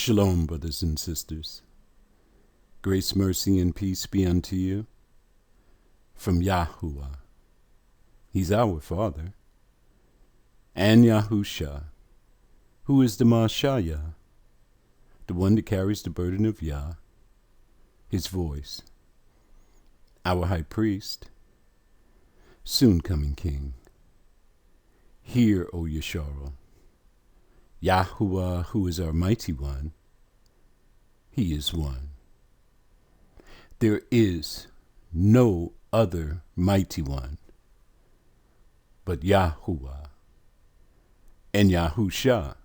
Shalom, brothers and sisters. Grace, mercy, and peace be unto you from Yahuwah. He's our Father. And Yahusha, who is the Mashayah, the one that carries the burden of Yah, his voice, our high priest, soon coming King. Hear, O Yesharah, Yahuwah, who is our mighty one, he is one. There is no other mighty one but Yahuwah, and Yahusha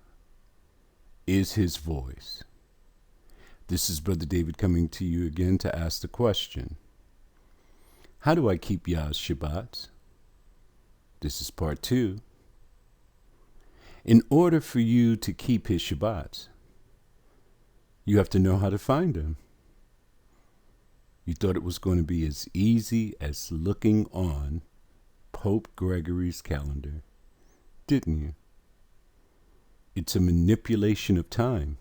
is his voice. This is Brother David coming to you again to ask the question, how do I keep Yah's Shabbats? This is part 2. In order for you to keep his Shabbats, you have to know how to find him. You thought it was going to be as easy as looking on Pope Gregory's calendar, didn't you? It's a manipulation of time,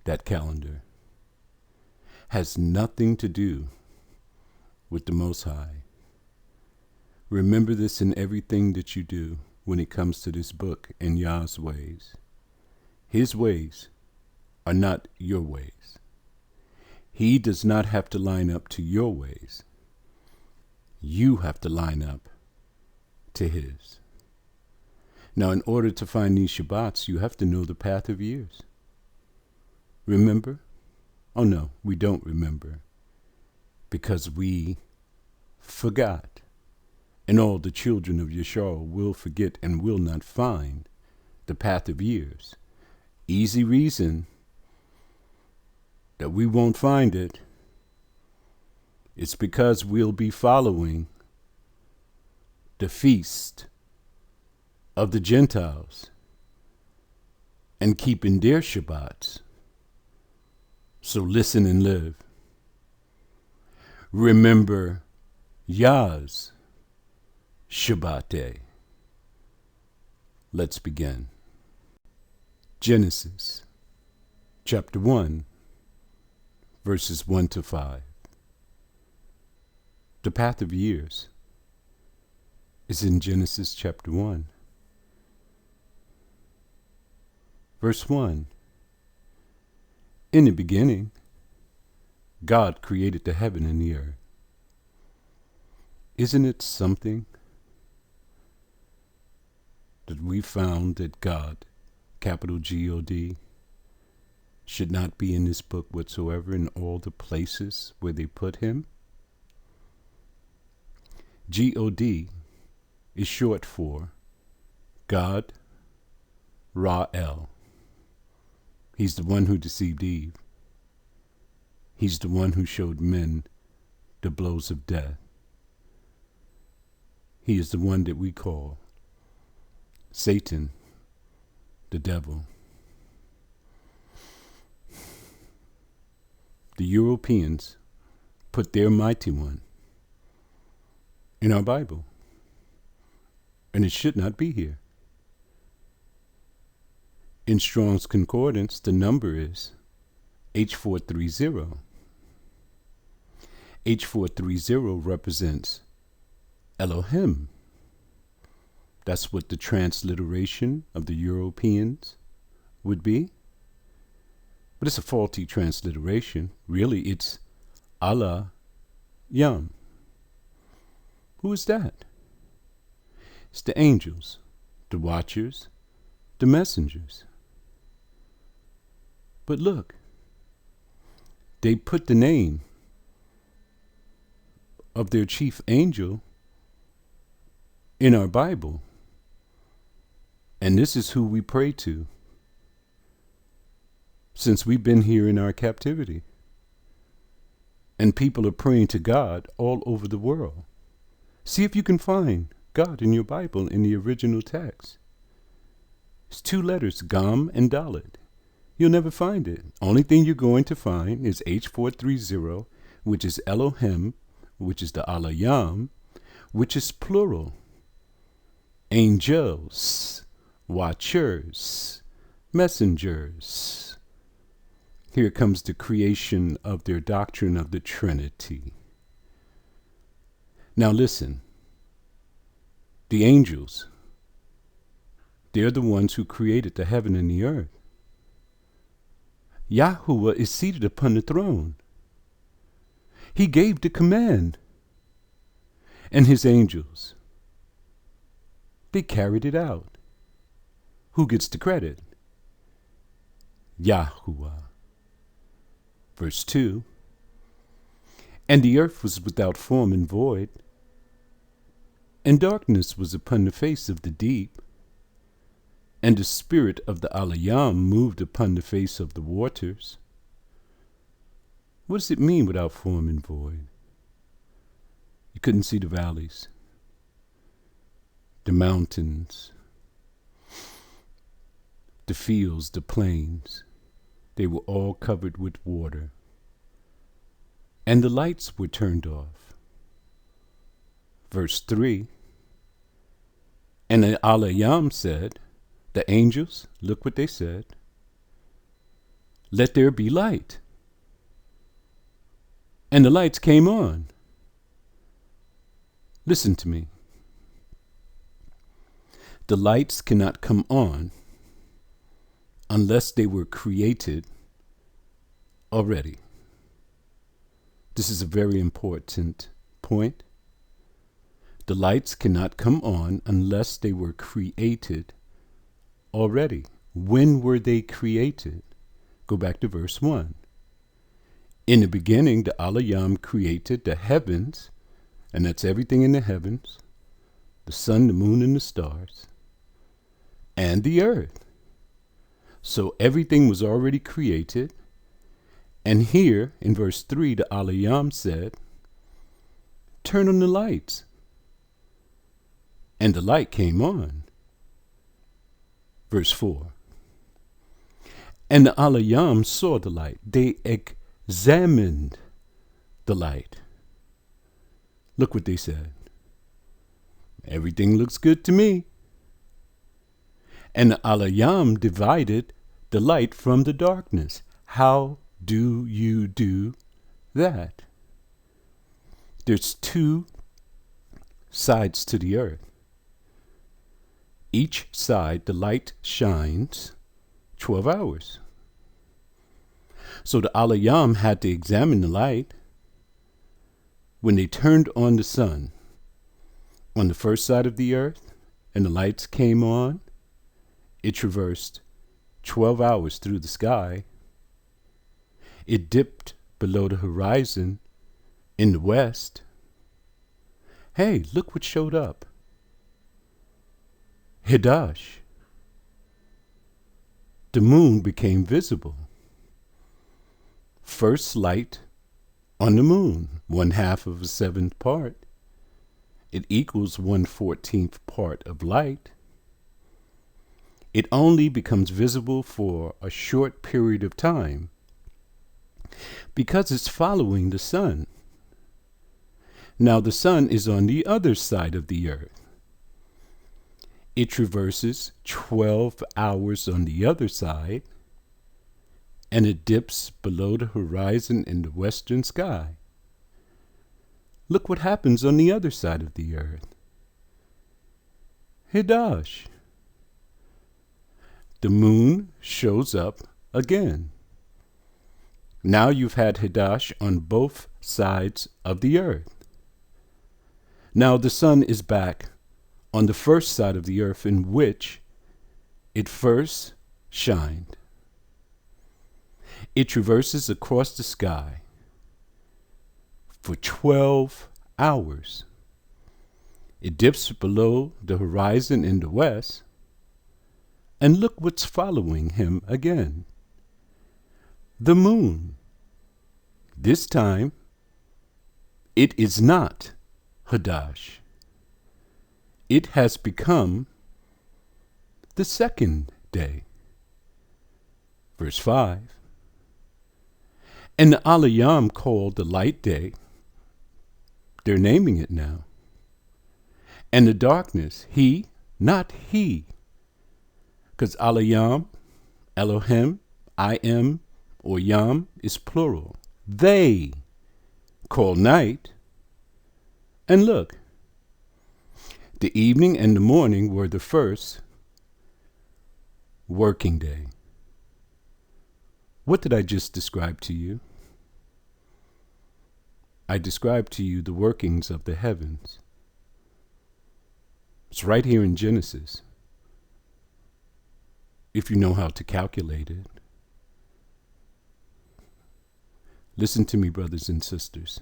that calendar. Has nothing to do with the Most High. Remember this in everything that you do when it comes to this book and Yah's ways. His ways are not your ways. He does not have to line up to your ways. You have to line up to his. Now, in order to find these Shabbats, you have to know the path of years. Remember? Oh no, we don't remember, because we forgot. And all the children of Yeshua will forget and will not find the path of years. Easy reason that we won't find it. It's because we'll be following the feast of the Gentiles and keeping their Shabbats. So listen and live. Remember YAH'S Shabbat day. Let's begin. Genesis chapter 1, verses 1 to 5. The path of years is in Genesis chapter 1. Verse 1. In the beginning, God created the heaven and the earth. Isn't it something that we found that God, capital G-O-D, should not be in this book whatsoever in all the places where they put him? G-O-D is short for God, Ra-El. He's the one who deceived Eve. He's the one who showed men the blows of death. He is the one that we call Satan, the devil. The Europeans put their mighty one in our Bible, and it should not be here. In Strong's Concordance, the number is H430. H430 represents Elohim. That's what the transliteration of the Europeans would be. But it's a faulty transliteration. Really, it's Allah Yam. Who is that? It's the angels, the watchers, the messengers. But look, they put the name of their chief angel in our Bible. And this is who we pray to since we've been here in our captivity. And people are praying to God all over the world. See if you can find God in your Bible in the original text. It's 2 letters, Gam and Dalet. You'll never find it. Only thing you're going to find is H430, which is Elohim, which is the Alayam, which is plural. Angels, watchers, messengers, Here comes the creation of their doctrine of the Trinity. Now listen, the angels, they're the ones who created the heaven and the earth. Yahuwah is seated upon the throne. He gave the command. And his angels, they carried it out. Who gets the credit? Yahuwah. Verse 2. And the earth was without form and void, and darkness was upon the face of the deep, and the spirit of the Alayam moved upon the face of the waters. What does it mean without form and void? You couldn't see the valleys, the mountains, the fields, the plains. They were all covered with water. And the lights were turned off. Verse 3. And the Alayam said, the angels, look what they said, let there be light. And the lights came on. Listen to me. The lights cannot come on unless they were created already. This is a very important point. The lights cannot come on unless they were created already. When were they created? Go back to verse 1. In the beginning, the Alayam created the heavens, and that's everything in the heavens, the sun, the moon, and the stars, and the earth. So everything was already created. And here in verse 3, the Alayam said, turn on the lights. And the light came on. Verse 4. And the Alayam saw the light. They examined the light. Look what they said. Everything looks good to me. And the Alayam divided the light from the darkness. How do you do that? There's two sides to the earth. Each side, the light shines 12 hours. So the Alayam had to examine the light. When they turned on the sun on the first side of the earth and the lights came on, it traversed 12 hours through the sky. It dipped below the horizon in the west. Hey, look what showed up. Hidash. The moon became visible. First light on the moon, 1/2 of a 7th part. It equals 1/14th part of light. It only becomes visible for a short period of time because it's following the sun. Now the sun is on the other side of the earth. It traverses 12 hours on the other side, and it dips below the horizon in the western sky. Look what happens on the other side of the earth. Hidash. The moon shows up again. Now you've had Hidash on both sides of the earth. Now the sun is back on the first side of the earth in which it first shined. It traverses across the sky for 12 hours. It dips below the horizon in the west, and look what's following him again. The moon. This time, it is not Hadash. It has become the second day. Verse 5. And the Alayam called the light day. They're naming it now. And the darkness, he, not he. Because Alayam, Elohim, I am, or yam is plural. They call night. And look, the evening and the morning were the first working day. What did I just describe to you? I described to you the workings of the heavens. It's right here in Genesis, if you know how to calculate it. Listen to me, brothers and sisters.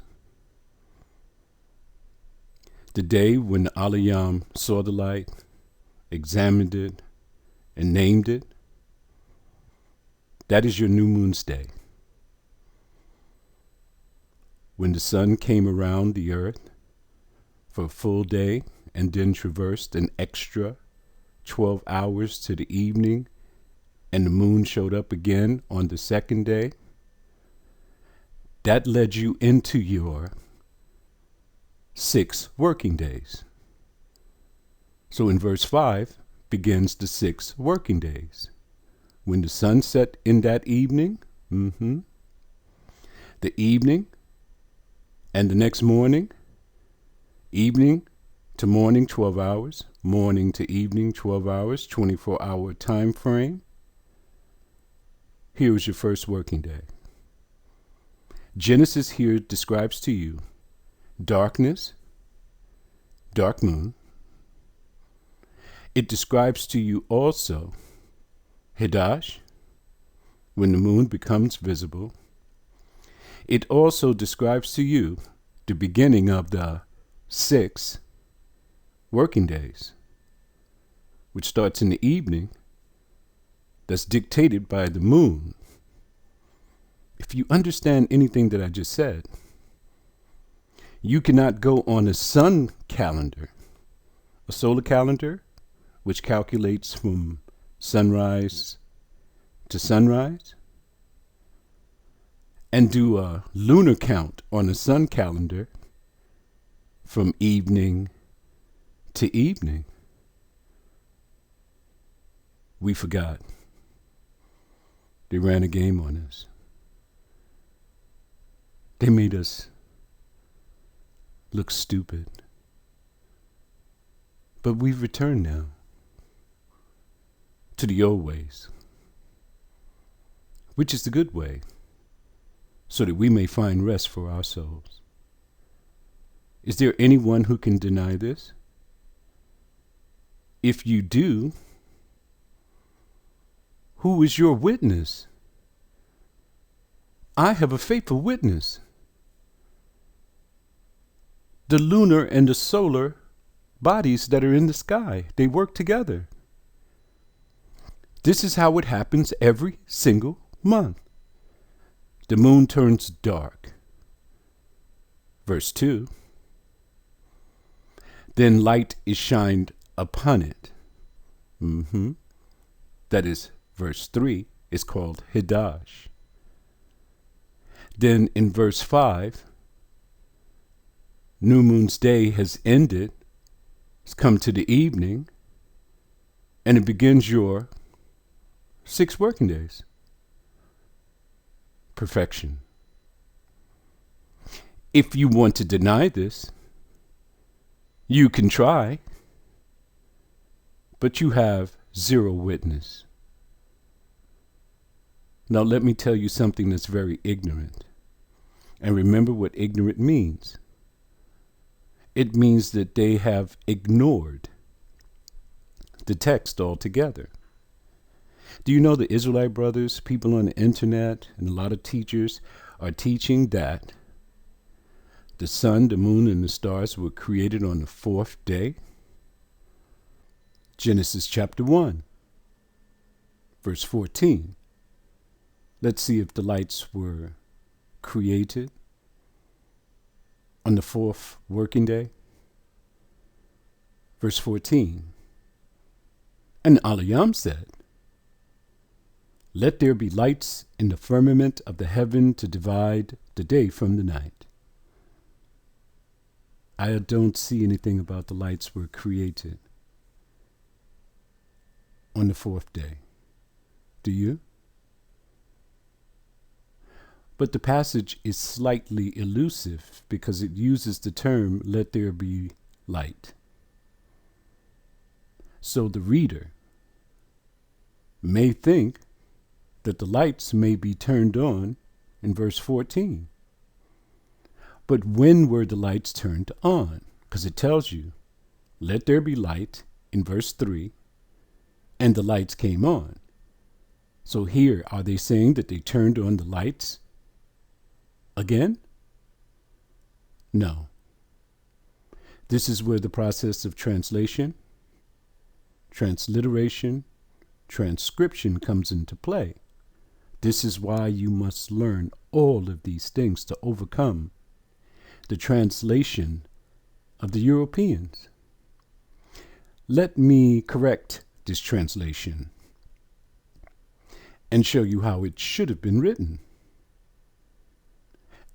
The day when Aliyam saw the light, examined it, and named it, that is your new moon's day. When the sun came around the earth for a full day and then traversed an extra 12 hours to the evening, and the moon showed up again on the second day, that led you into your 6 working days. So in verse 5 begins the 6 working days. When the sun set in that evening, the evening and the next morning, evening to morning 12 hours, morning to evening 12 hours, 24-hour time frame. Here is your first working day. Genesis here describes to you darkness, dark moon. It describes to you also Hidash, when the moon becomes visible. It also describes to you the beginning of the 6 working days, which starts in the evening, that's dictated by the moon. If you understand anything that I just said, you cannot go on a sun calendar, a solar calendar, which calculates from sunrise to sunrise, and do a lunar count on a sun calendar from evening to evening. We forgot. They ran a game on us. They made us look stupid. But we've returned now to the old ways, which is the good way, so that we may find rest for our souls. Is there anyone who can deny this? If you do, who is your witness? I have a faithful witness. The lunar and the solar bodies that are in the sky, they work together. This is how it happens every single month. The moon turns dark. Verse 2. Then light is shined upon it. That is, verse 3 is called Hidash. Then in verse 5, new moon's day has ended. It's come to the evening, and it begins your 6 working days. Perfection. If you want to deny this, you can try, but you have 0 witness. Now let me tell you something that's very ignorant. And remember what ignorant means. It means that they have ignored the text altogether. Do you know the Israelite brothers, people on the internet, and a lot of teachers are teaching that the sun, the moon, and the stars were created on the 4th day? Genesis chapter 1, verse 14. Let's see if the lights were created on the 4th working day. Verse 14. And Aliyam said, let there be lights in the firmament of the heaven to divide the day from the night. I don't see anything about the lights were created on the 4th day. Do you? But the passage is slightly elusive because it uses the term, let there be light. So the reader may think that the lights may be turned on in verse 14. But when were the lights turned on? Because it tells you, let there be light in verse 3, and the lights came on. So here, are they saying that they turned on the lights again? No. This is where the process of translation, transliteration, transcription comes into play. This is why you must learn all of these things to overcome the translation of the Europeans. Let me correct this translation and show you how it should have been written.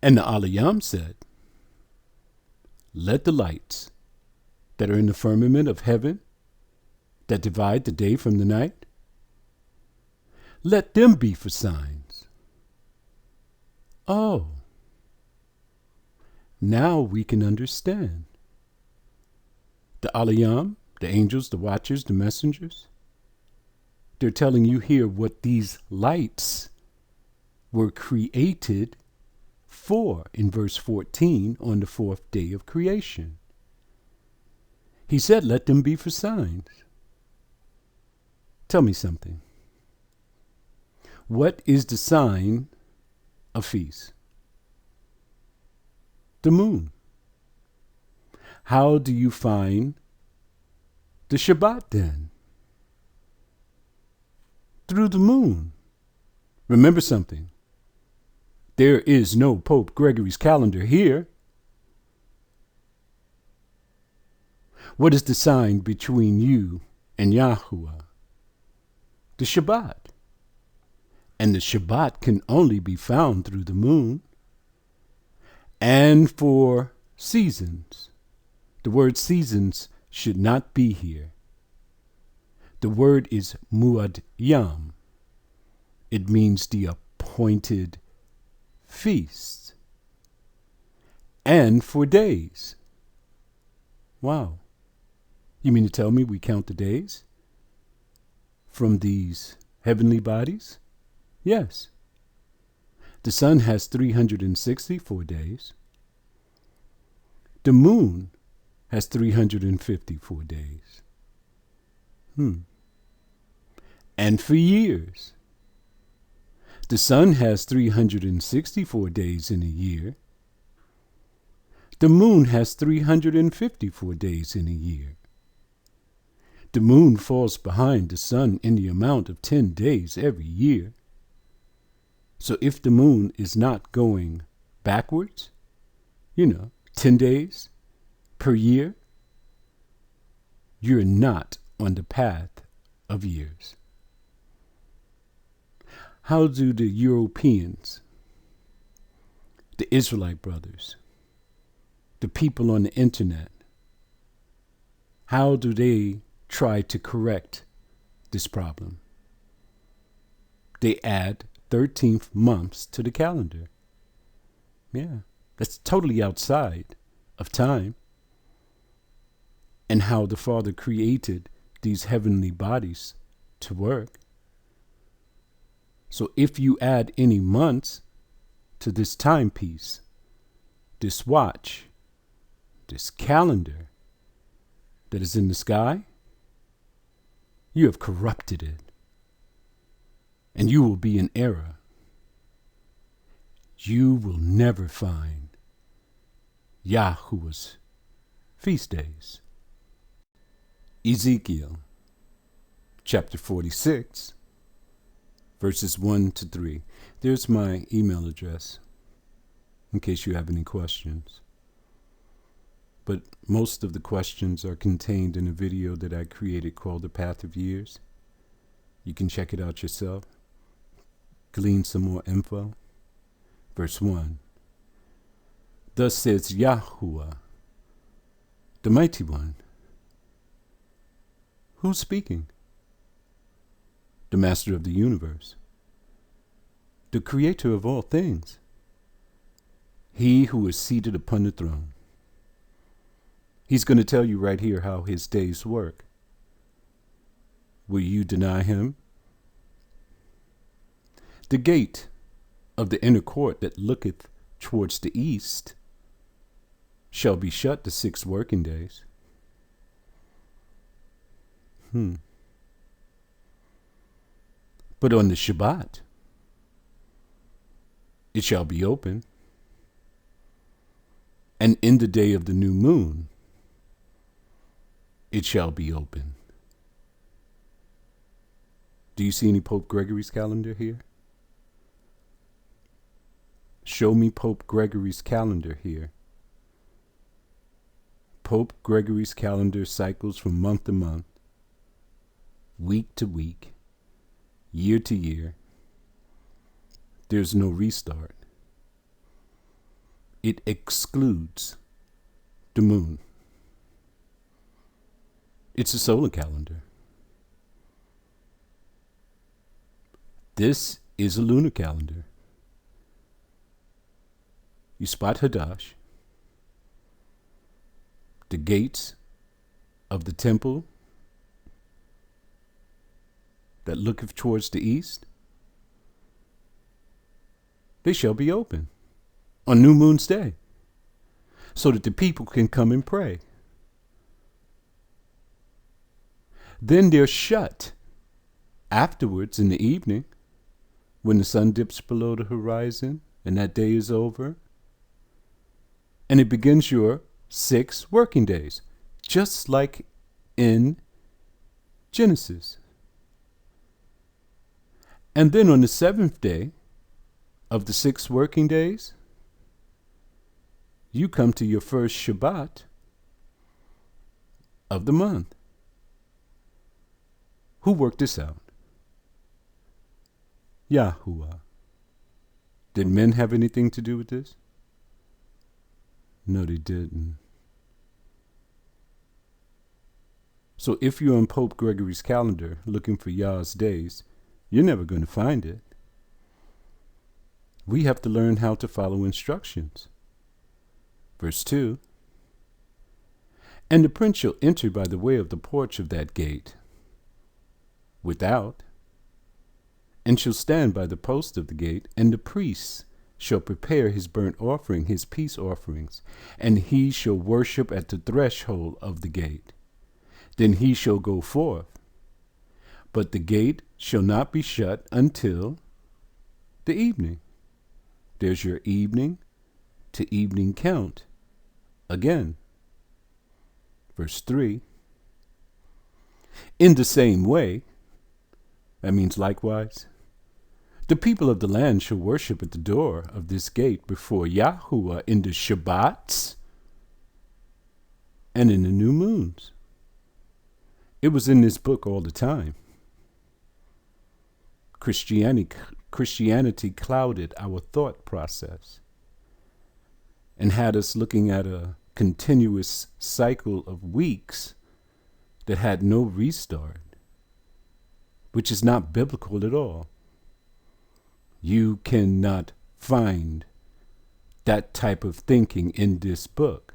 And the Alayam said, let the lights that are in the firmament of heaven that divide the day from the night, let them be for signs. Oh, now we can understand. The Alayam, the angels, the watchers, the messengers, they're telling you here what these lights were created for in verse 14 on the fourth day of creation. He said, let them be for signs. Tell me something. What is the sign of feast? The moon. How do you find the Shabbat then? Through the moon. Remember something. There is no Pope Gregory's calendar here. What is the sign between you and Yahuwah? The Shabbat. And the Shabbat can only be found through the moon. And for seasons. The word seasons should not be here. The word is muad yam. It means the appointed feast. And for days. Wow. You mean to tell me we count the days from these heavenly bodies? Yes. The sun has 364 days. The moon has 354 days. And for years. The sun has 364 days in a year. The moon has 354 days in a year. The moon falls behind the sun in the amount of 10 days every year. So if the moon is not going backwards, 10 days per year, you're not on the path of years. How do the Europeans, the Israelite brothers, the people on the internet, how do they try to correct this problem? They add 13th months to the calendar. Yeah, that's totally outside of time. And how the Father created these heavenly bodies to work. So if you add any months to this timepiece, this watch, this calendar that is in the sky, you have corrupted it. And you will be in error. You will never find Yahuwah's feast days. Ezekiel chapter 46, verses 1 to 3. There's my email address in case you have any questions. But most of the questions are contained in a video that I created called The Path of Years. You can check it out yourself. Glean some more info. Verse 1. Thus says Yahuwah, the Mighty One. Who's speaking? The Master of the universe, the Creator of all things. He who is seated upon the throne. He's going to tell you right here how his days work. Will you deny him? The gate of the inner court that looketh towards the east shall be shut the 6 working days. But on the Shabbat, it shall be open. And in the day of the new moon, it shall be open. Do you see any Pope Gregory's calendar here? Show me Pope Gregory's calendar here. Pope Gregory's calendar cycles from month to month, week to week, year to year. There's no restart. It excludes the moon. It's a solar calendar. This is a lunar calendar. You spot Hadash, the gates of the temple that looketh towards the east, they shall be open on New Moon's Day, so that the people can come and pray. Then they're shut afterwards in the evening, when the sun dips below the horizon and that day is over, and it begins your 6 working days, just like in Genesis. And then on the 7th day of the 6 working days, you come to your first Shabbat of the month. Who worked this out? Yahuwah. Did men have anything to do with this? No, they didn't. So if you're on Pope Gregory's calendar looking for YAH'S days, you're never going to find it. We have to learn how to follow instructions. Verse 2. And the prince shall enter by the way of the porch of that gate, without, and shall stand by the post of the gate, and the priest shall prepare his burnt offering, his peace offerings, and he shall worship at the threshold of the gate. Then he shall go forth, but the gate shall not be shut until the evening. There's your evening to evening count again. Verse 3. In the same way, that means likewise, the people of the land shall worship at the door of this gate before Yahuwah in the Shabbats and in the new moons. It was in this book all the time. Christianity clouded our thought process and had us looking at a continuous cycle of weeks that had no restart, which is not biblical at all. You cannot find that type of thinking in this book.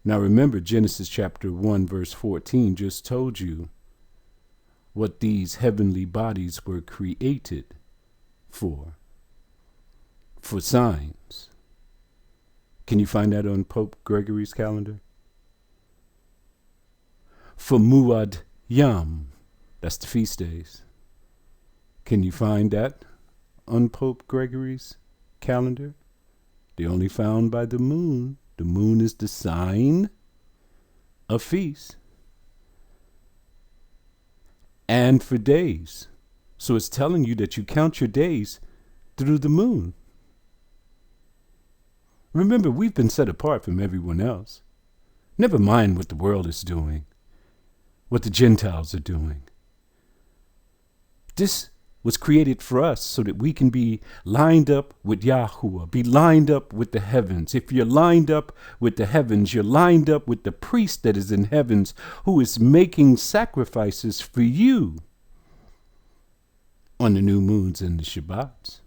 Now remember, Genesis chapter 1 verse 14 just told you what these heavenly bodies were created for signs. Can you find that on Pope Gregory's calendar? For Muad Yam, that's the feast days. Can you find that on Pope Gregory's calendar? They're only found by the moon. The moon is the sign of feast. And for days. So it's telling you that you count your days through the moon. Remember, we've been set apart from everyone else. Never mind what the world is doing, what the Gentiles are doing. This was created for us so that we can be lined up with Yahuwah, be lined up with the heavens. If you're lined up with the heavens, you're lined up with the priest that is in heavens who is making sacrifices for you on the new moons and the Shabbats.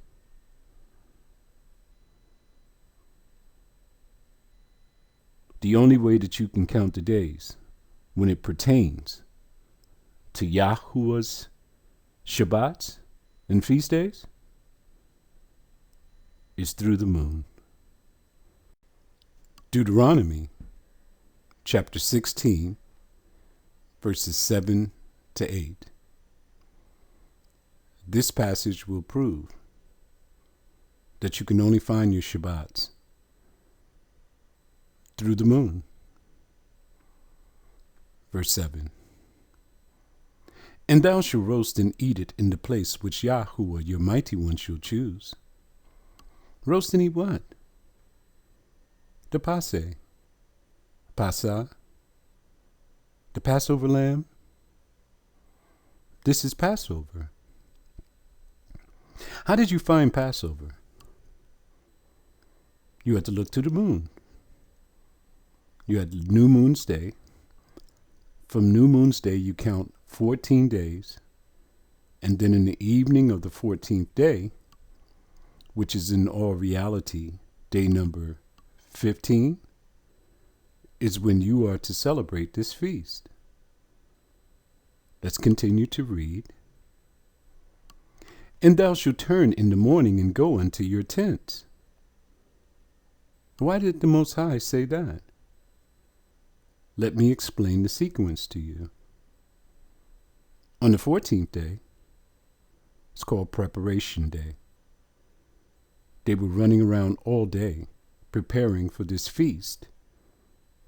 The only way that you can count the days when it pertains to Yahuwah's Shabbats and feast days is through the moon. Deuteronomy chapter 16, verses 7 to 8. This passage will prove that you can only find your Shabbats through the moon. Verse 7. And thou shalt roast and eat it in the place which Yahuwah your mighty one shall choose. Roast and eat what? The Passa, the Passover lamb. This is Passover. How did you find Passover? You had to look to the moon. You had New Moon's Day. From New Moon's Day, you count 14 days. And then in the evening of the 14th day, which is in all reality day number 15, is when you are to celebrate this feast. Let's continue to read. And thou shalt turn in the morning and go unto your tents. Why did the Most High say that? Let me explain the sequence to you. On the 14th day, it's called Preparation Day. They were running around all day, preparing for this feast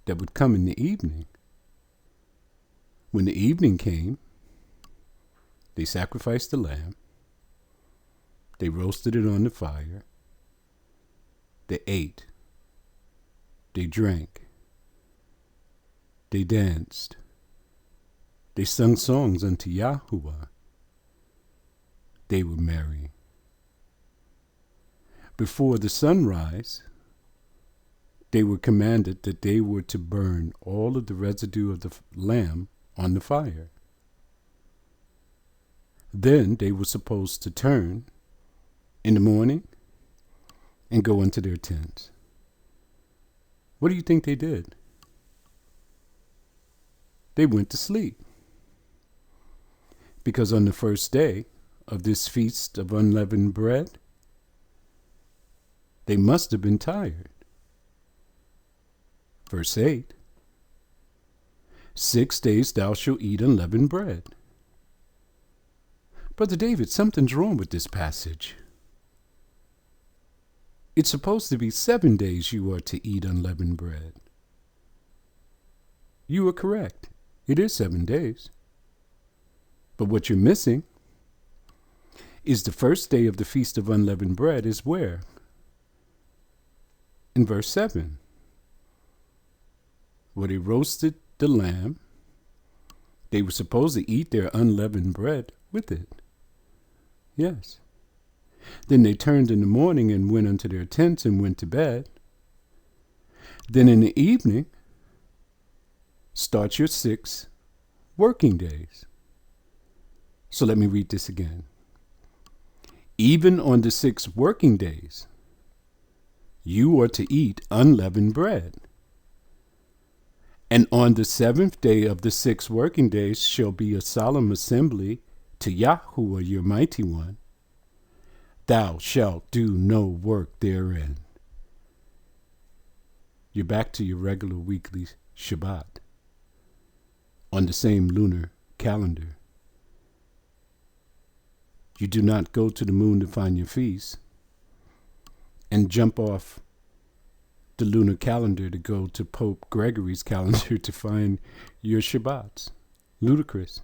that would come in the evening. When the evening came, they sacrificed the lamb. They roasted it on the fire. They ate. They drank. They danced. They sung songs unto Yahuwah. They were merry. Before the sunrise, they were commanded that they were to burn all of the residue of the lamb on the fire. Then they were supposed to turn in the morning and go into their tents. What do you think they did? They went to sleep. Because on the first day of this feast of unleavened bread, they must have been tired. Verse 8. 6 days thou shalt eat unleavened bread. Brother David, something's wrong with this passage. It's supposed to be 7 days you are to eat unleavened bread. You are correct. It is 7 days. But what you're missing is the first day of the Feast of Unleavened Bread is where? In verse 7. Where they roasted the lamb, they were supposed to eat their unleavened bread with it. Yes. Then they turned in the morning and went unto their tents and went to bed. Then in the evening, start your 6 working days. So let me read this again. Even on the 6 working days, you are to eat unleavened bread. And on the 7th day of the 6 working days shall be a solemn assembly to Yahuwah your mighty one. Thou shalt do no work therein. You're back to your regular weekly Shabbat on the same lunar calendar. You do not go to the moon to find your feast and jump off the lunar calendar to go to Pope Gregory's calendar to find your Shabbats. Ludicrous.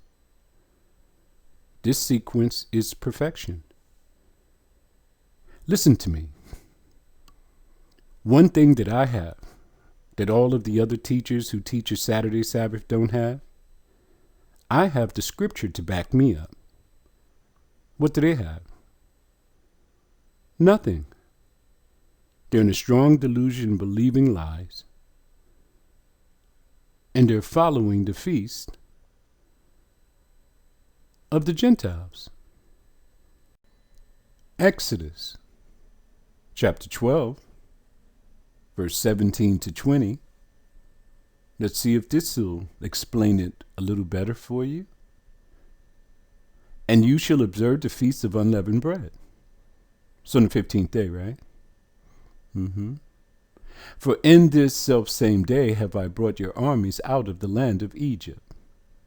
This sequence is perfection. Listen to me. One thing that I have that all of the other teachers who teach a Saturday Sabbath don't have, I have the scripture to back me up. What do they have? Nothing. They're in a strong delusion believing lies. And they're following the feast of the Gentiles. Exodus chapter 12, verse 17 to 20. Let's see if this will explain it a little better for you. And you shall observe the feast of unleavened bread. So on the 15th day, right? For in this selfsame day have I brought your armies out of the land of Egypt.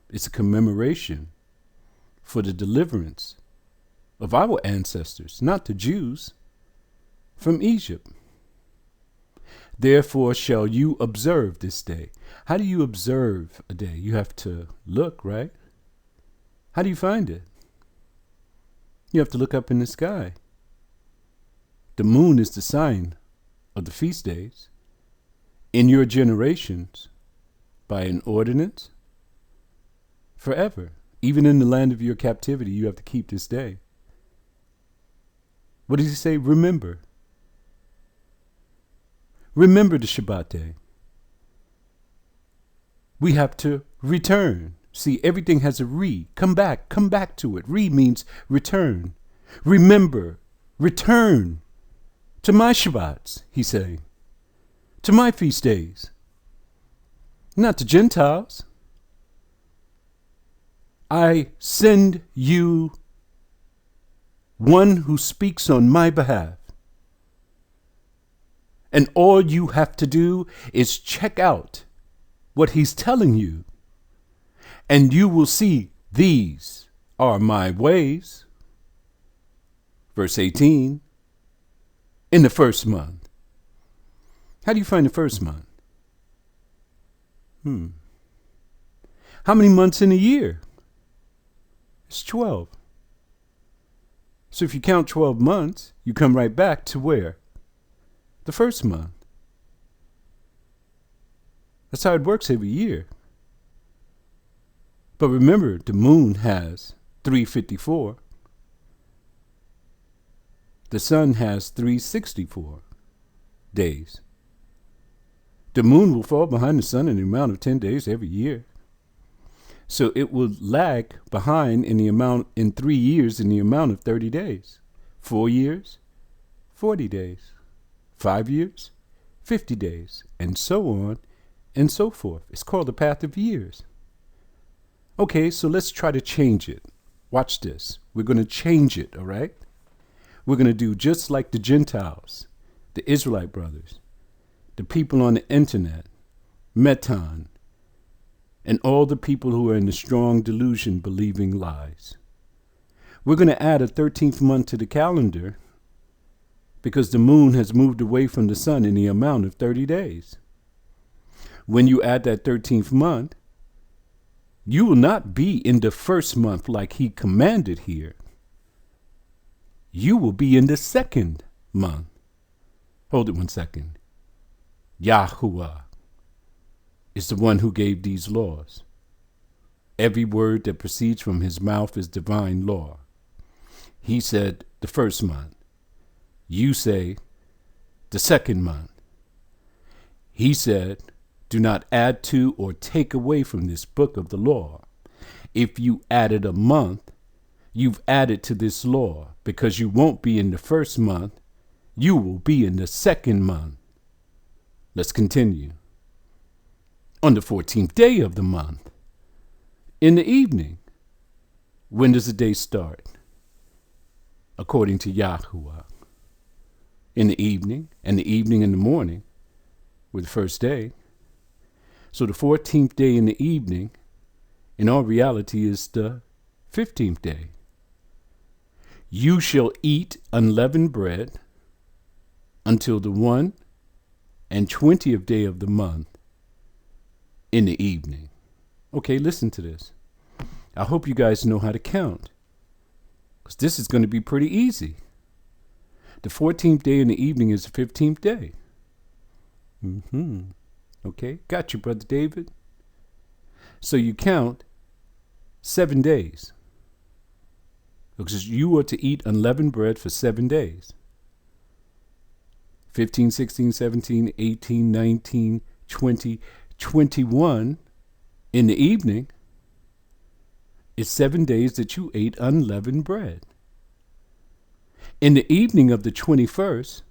It's a commemoration for the deliverance of our ancestors, not the Jews, from Egypt. Therefore shall you observe this day. How do you observe a day? You have to look, right? How do you find it? You have to look up in the sky. The moon is the sign of the feast days. In your generations, by an ordinance, forever. Even in the land of your captivity, you have to keep this day. What does he say? Remember. Remember the Shabbat day. We have to return. See, everything has a come back to it. Means return. Remember, return to my Shabbats, he's saying, to my feast days, not to Gentiles. I send you one who speaks on my behalf. And all you have to do is check out what he's telling you. And you will see these are my ways. Verse 18, in the first month. How do you find the first month? How many months in a year? It's 12. So if you count 12 months, you come right back to where? The first month. That's how it works every year. But remember, the moon has 354. The sun has 364 days. The moon will fall behind the sun in the amount of 10 days every year. So it will lag behind in 3 years in the amount of 30 days. 4 years, 40 days. 5 years, 50 days, and so on and so forth. It's called the path of years. Okay, so let's try to change it. Watch this. We're going to change it, all right? We're going to do just like the Gentiles, the Israelite brothers, the people on the internet, Meton, and all the people who are in the strong delusion believing lies. We're going to add a 13th month to the calendar because the moon has moved away from the sun in the amount of 30 days. When you add that 13th month, you will not be in the first month like he commanded here. You will be in the second month. Hold it 1 second. Yahuwah is the one who gave these laws. Every word that proceeds from his mouth is divine law. He said the first month. You say the second month. He said, do not add to or take away from this book of the law. If you added a month, you've added to this law, because you won't be in the first month, you will be in the second month. Let's continue. On the 14th day of the month, in the evening, when does the day start? According to Yahuwah. In the evening, and the evening and the morning were the first day. So the 14th day in the evening, in all reality, is the 15th day. You shall eat unleavened bread until the 21st day of the month in the evening. Okay, listen to this. I hope you guys know how to count, because this is going to be pretty easy. The 14th day in the evening is the 15th day. Okay, got you, Brother David. So you count 7 days, because you are to eat unleavened bread for 7 days. 15, 16, 17, 18, 19, 20, 21 in the evening is 7 days that you ate unleavened bread. In the evening of the 21st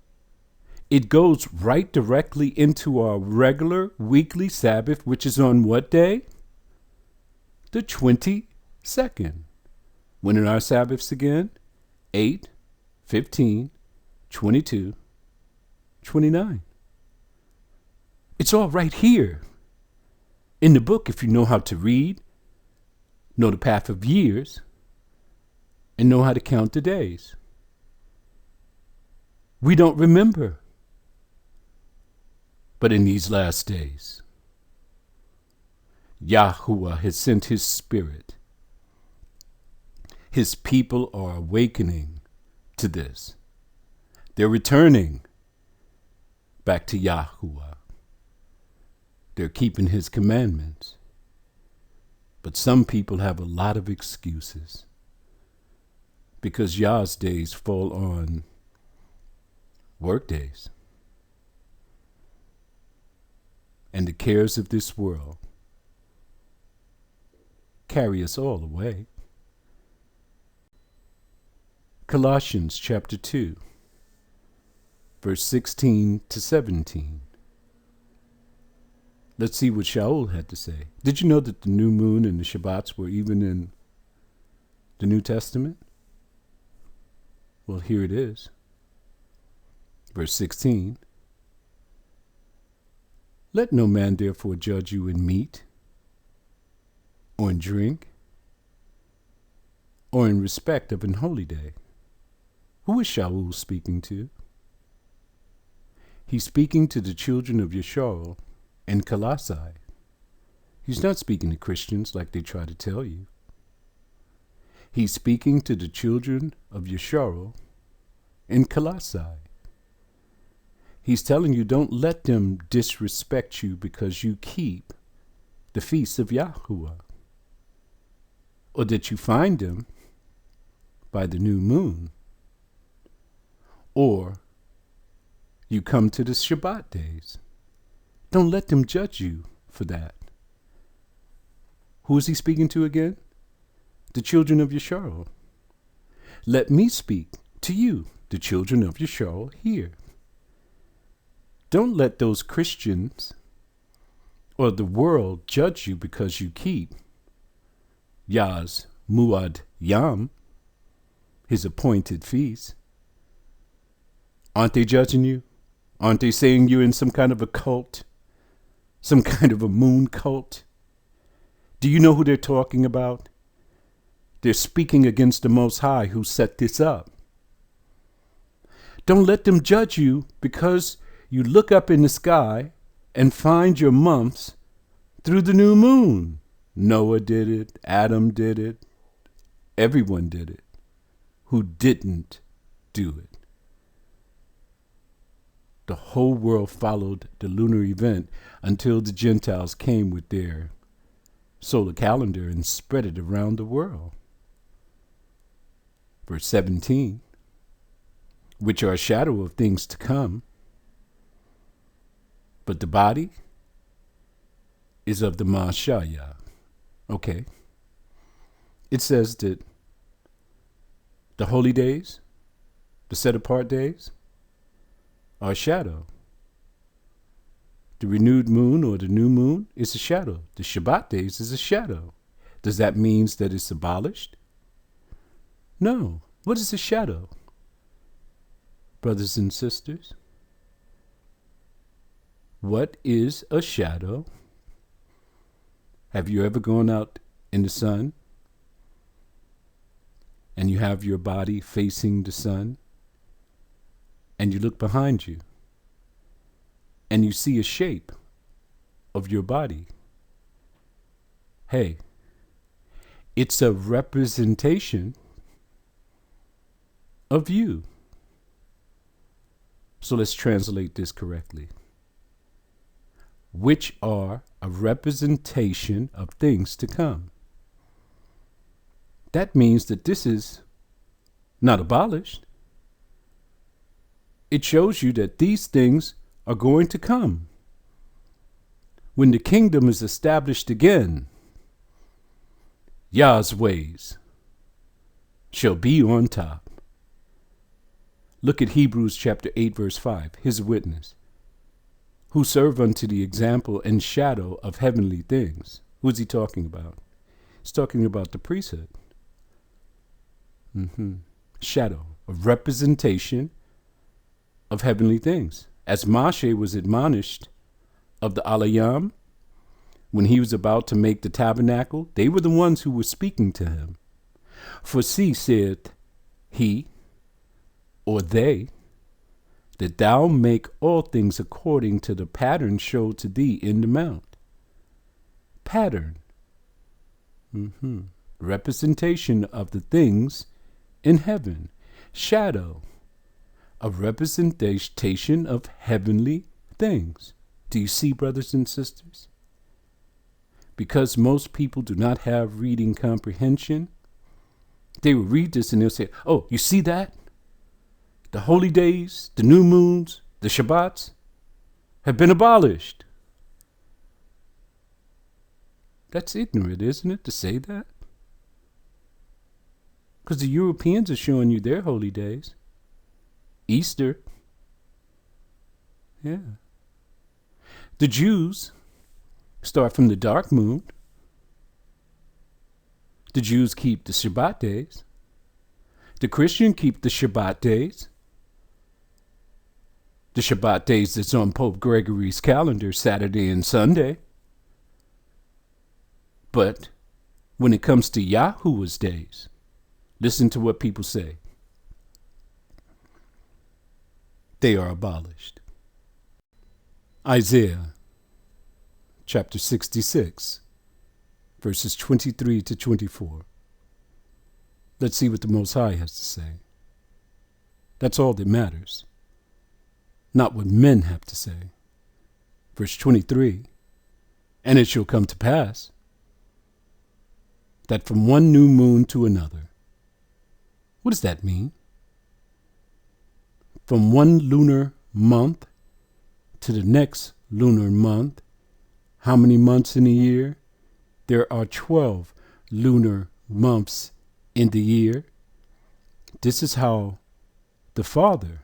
it goes right directly into our regular weekly Sabbath, which is on what day? The 22nd. When are our Sabbaths again? 8, 15, 22, 29. It's all right here in the book if you know how to read, know the path of years, and know how to count the days. We don't remember. But in these last days, Yahuwah has sent his spirit. His people are awakening to this. They're returning back to Yahuwah. They're keeping his commandments. But some people have a lot of excuses because Yah's days fall on work days. And the cares of this world carry us all away. Colossians chapter 2, verse 16 to 17. Let's see what Shaul had to say. Did you know that the new moon and the Shabbats were even in the New Testament? Well, here it is. Verse 16. Let no man therefore judge you in meat, or in drink, or in respect of an holy day. Who is Shaul speaking to? He's speaking to the children of Yisrael in Colossae. He's not speaking to Christians like they try to tell you. He's speaking to the children of Yisrael in Colossae. He's telling you, don't let them disrespect you because you keep the feasts of Yahuwah, or that you find them by the new moon, or you come to the Shabbat days. Don't let them judge you for that. Who is he speaking to again? The children of Yisrael. Let me speak to you, the children of Yisrael, here. Don't let those Christians or the world judge you because you keep Yah's Muad Yam, his appointed feast. Aren't they judging you? Aren't they saying you're in some kind of a cult? Some kind of a moon cult? Do you know who they're talking about? They're speaking against the Most High who set this up. Don't let them judge you because you look up in the sky and find your months through the new moon. Noah did it. Adam did it. Everyone did it who didn't do it. The whole world followed the lunar event until the Gentiles came with their solar calendar and spread it around the world. Verse 17, which are a shadow of things to come, but the body is of the Mashayah. Okay. It says that the holy days, the set apart days, are a shadow. The renewed moon or the new moon is a shadow. The Shabbat days is a shadow. Does that mean that it's abolished? No. What is a shadow? Brothers and sisters, what is a shadow? Have you ever gone out in the sun and you have your body facing the sun and you look behind you and you see a shape of your body? Hey, it's a representation of you. So let's translate this correctly. Which are a representation of things to come. That means that this is not abolished. It shows you that these things are going to come. When the kingdom is established again, Yah's ways shall be on top. Look at Hebrews chapter 8, verse 5. His witness, who serve unto the example and shadow of heavenly things. Who is he talking about? He's talking about the priesthood. Shadow, a representation of heavenly things. As Moshe was admonished of the Alayam, when he was about to make the tabernacle, they were the ones who were speaking to him. For see, saith he, or they, that thou make all things according to the pattern showed to thee in the mount. Pattern. Representation of the things in heaven. Shadow. A representation of heavenly things. Do you see, brothers and sisters? Because most people do not have reading comprehension, they will read this and they'll say, oh, you see that? The holy days, the new moons, the Shabbats have been abolished. That's ignorant, isn't it, to say that? Because the Europeans are showing you their holy days. Easter. Yeah. The Jews start from the dark moon. The Jews keep the Shabbat days. The Christian keep the Shabbat days. The Shabbat days that's on Pope Gregory's calendar, Saturday and Sunday. But when it comes to Yahuwah's days, listen to what people say. They are abolished. Isaiah chapter 66, verses 23 to 24. Let's see what the Most High has to say. That's all that matters, not what men have to say. Verse 23, and it shall come to pass that from one new moon to another. What does that mean? From one lunar month to the next lunar month. How many months in a year? There are 12 lunar months in the year. This is how the Father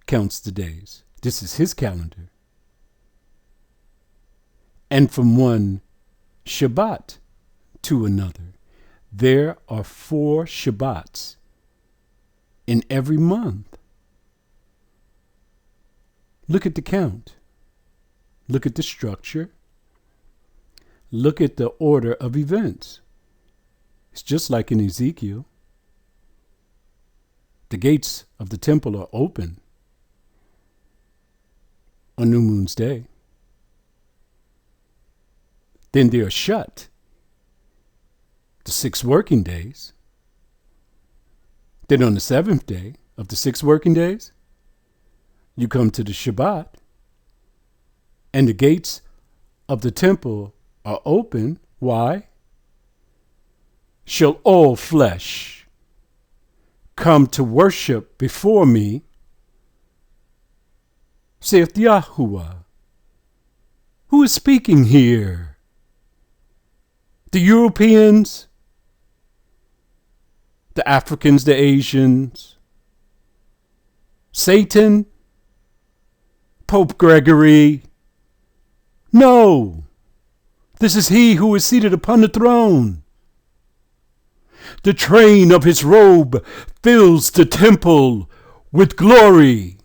counts the days. This is his calendar. And from one Shabbat to another. There are 4 Shabbats in every month. Look at the count. Look at the structure. Look at the order of events. It's just like in Ezekiel. The gates of the temple are open on New Moon's Day. Then they are shut the 6 working days. Then on the 7th day of the 6 working days, you come to the Shabbat, and the gates of the temple are open. Why? Shall all flesh come to worship before me, saith Yahuwah. Who is speaking here? The Europeans? The Africans, the Asians? Satan? Pope Gregory? No, this is he who is seated upon the throne. The train of his robe fills the temple with glory.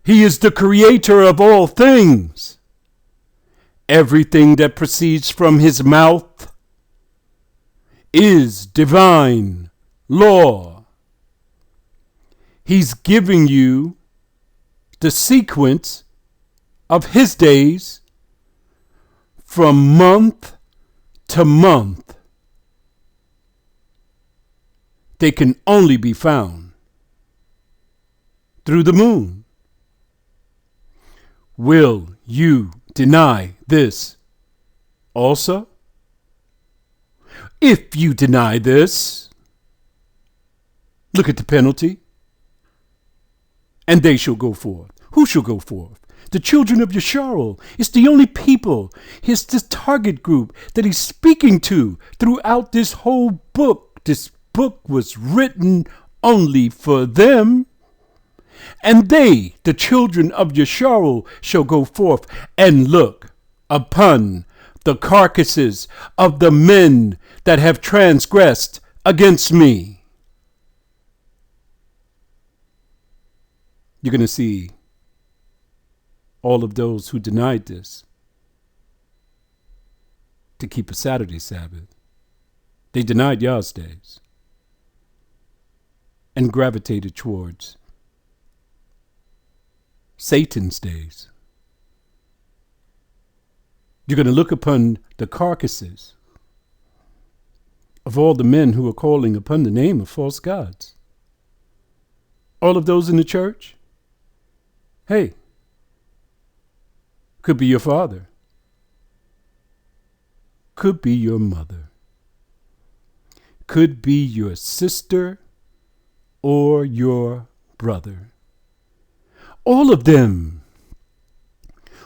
He is the creator of all things. Everything that proceeds from his mouth is divine law. He's giving you the sequence of his days from month to month. They can only be found through the moon. Will you deny this also? If you deny this, look at the penalty. And they shall go forth. Who shall go forth? The children of Yisrael. It's the only people. It's the target group that he's speaking to throughout this whole book. This book was written only for them. And they, the children of Yasharel, shall go forth and look upon the carcasses of the men that have transgressed against me. You're going to see all of those who denied this to keep a Saturday Sabbath. They denied Yah's days and gravitated towards Satan's days. You're going to look upon the carcasses of all the men who are calling upon the name of false gods. All of those in the church, hey, could be your father, could be your mother, could be your sister or your brother. All of them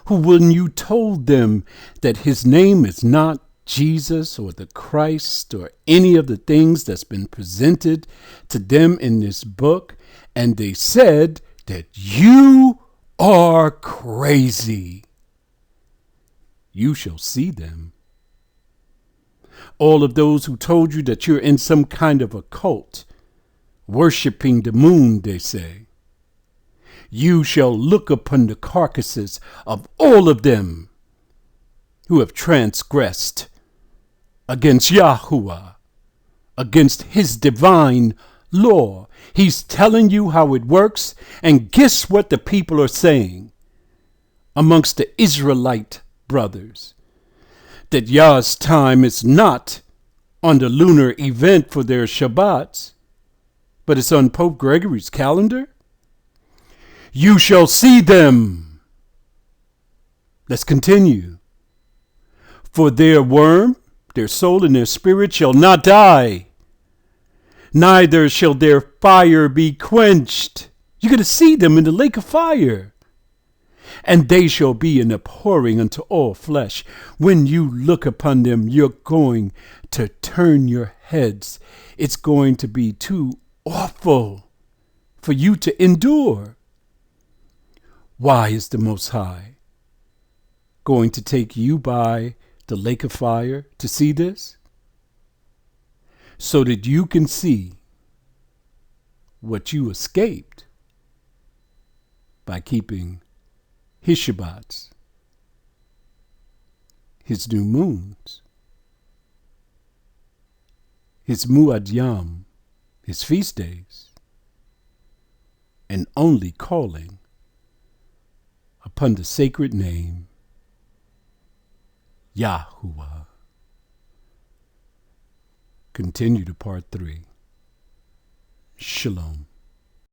who, when you told them that his name is not Jesus or the Christ or any of the things that's been presented to them in this book, and they said that you are crazy, you shall see them. All of those who told you that you're in some kind of a cult, worshiping the moon, they say, you shall look upon the carcasses of all of them who have transgressed against Yahuwah, against his divine law. He's telling you how it works, and guess what the people are saying amongst the Israelite brothers? That Yah's time is not on the lunar event for their Shabbats, but it's on Pope Gregory's calendar. You shall see them. Let's continue. For their worm, their soul and their spirit shall not die, neither shall their fire be quenched. You're going to see them in the lake of fire. And they shall be an abhorring unto all flesh. When you look upon them, you're going to turn your heads. It's going to be too awful for you to endure. Why is the Most High going to take you by the lake of fire to see this? So that you can see what you escaped by keeping his Shabbats, his new moons, his Muad Yam, his feast days, and only calling upon the sacred name Yahuwah. Continue to part 3. Shalom.